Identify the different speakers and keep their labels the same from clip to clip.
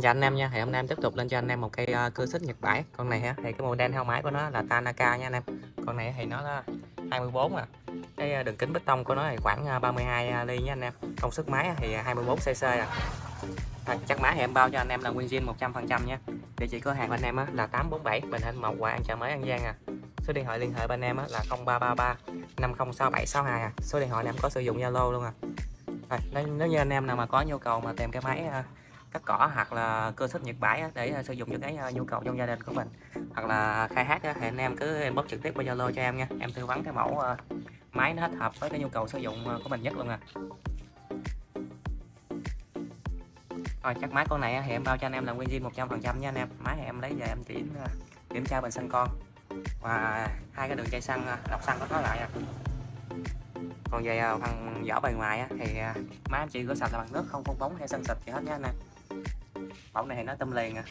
Speaker 1: chào anh em nha. Thì hôm nay em tiếp tục lên cho anh em một cây cưa xích Nhật Bãi. Con này ha, thì cái model heo máy của nó là Tanaka nha anh em. Con này thì nó là 24 à. Cái đường kính bê tông của nó thì khoảng 32 ly nha anh em. Công suất máy thì 24 cc à. Chắc máy thì em bao cho anh em là nguyên zin 100% nha. Địa chỉ cửa hàng của anh em là 847 Bình Thạnh Mộc Hòa, An Chợ Mới, An Giang à. Số điện thoại liên hệ bên em là 0333 506762 à. Số điện thoại này em có sử dụng Zalo luôn à. Nếu như anh em nào mà có nhu cầu mà tìm cái máy cắt cỏ hoặc là cưa xích Nhật Bãi để sử dụng cho cái nhu cầu trong gia đình của mình, hoặc là khai thác thì anh em cứ inbox trực tiếp qua Zalo cho em nha, em tư vấn cái mẫu máy nó thích hợp với cái nhu cầu sử dụng của mình nhất luôn à. Rồi chắc máy con này thì em bao cho anh em là nguyên zin 100% nha anh em. Máy thì em lấy về em kiểm tra bình xăng con và hai cái đường dây xăng lọc xăng của nó lại. Còn về phần vỏ bề ngoài thì máy em chỉ có sạch là bằng nước, không phun bóng hay sân xịt gì hết nha anh em. Mẫu này thì nó tôm liền à.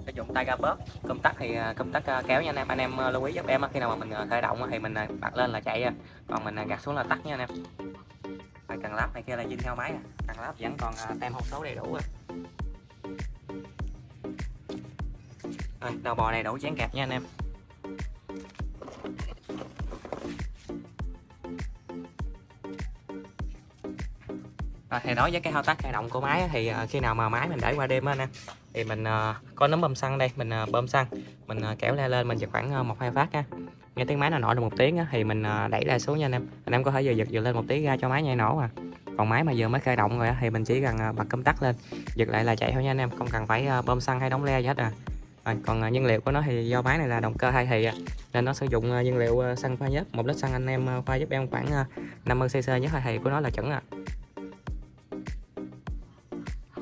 Speaker 1: Sử dụng tay ga bóp, công tắc thì công tắc kéo nha anh em lưu ý giúp em khi nào mà mình khởi động thì mình bật lên là chạy, còn mình gạt xuống là tắt nha anh em. Cần lắp này kia là zin theo máy, cần lắp vẫn còn tem hộp số đầy đủ rồi. Đầu bò đầy đủ chén kẹp nha anh em. Thì đối với cái thao tác khởi động của máy thì khi nào mà máy mình để qua đêm anh em thì mình có nấm bơm xăng đây, mình bơm xăng, mình kéo le lên, mình giật khoảng 1-2 phát nha. Nghe tiếng máy nó nổ được 1 tiếng thì mình đẩy le xuống nha anh em có thể giật lên 1 tí ra cho máy nhảy nổ à. Còn máy mà vừa mới khởi động rồi thì mình chỉ cần bật công tắc lên, giật lại là chạy thôi nha anh em, không cần phải bơm xăng hay đóng le gì hết à. Còn nhiên liệu của nó thì do máy này là động cơ 2 thì nên nó sử dụng nhiên liệu xăng pha nhất. 1 lít xăng anh em pha giúp em khoảng 50 cc nhất 2 thì của nó là chuẩn à.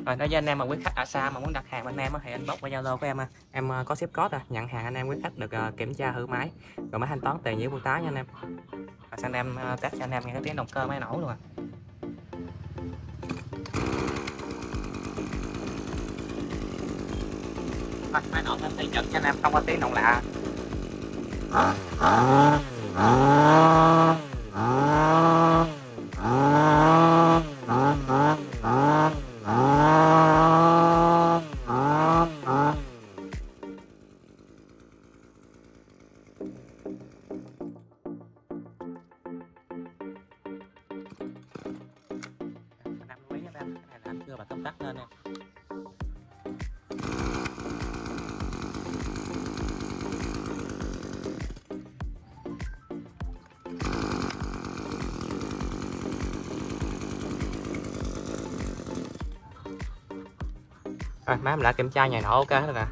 Speaker 1: Rồi đối với anh em mà quý khách ở xa mà muốn đặt hàng bên em thì anh bóc qua Zalo của em có ship code nhận hàng anh em quý khách được kiểm tra thử máy rồi máy thanh toán tiền với bưu tá nha anh em. Sang em test cho anh em nghe cái tiếng động cơ máy nổ luôn à. Máy nổ lên thì chuẩn cho anh em, không có tiếng động lạ. Anh lưu ý cho em, cái này là anh chưa bật công tắc lên nè. Rồi máy em đã kiểm tra nhảy nổ ok rồi nè.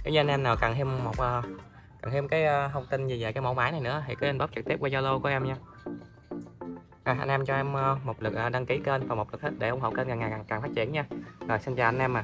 Speaker 1: Nếu như anh em nào cần thêm cái thông tin gì về cái mẫu máy này nữa thì cứ inbox trực tiếp qua Zalo của em nha. Anh em cho em một lượt đăng ký kênh và một lượt thích để ủng hộ kênh càng ngày càng phát triển nha. Rồi xin chào anh em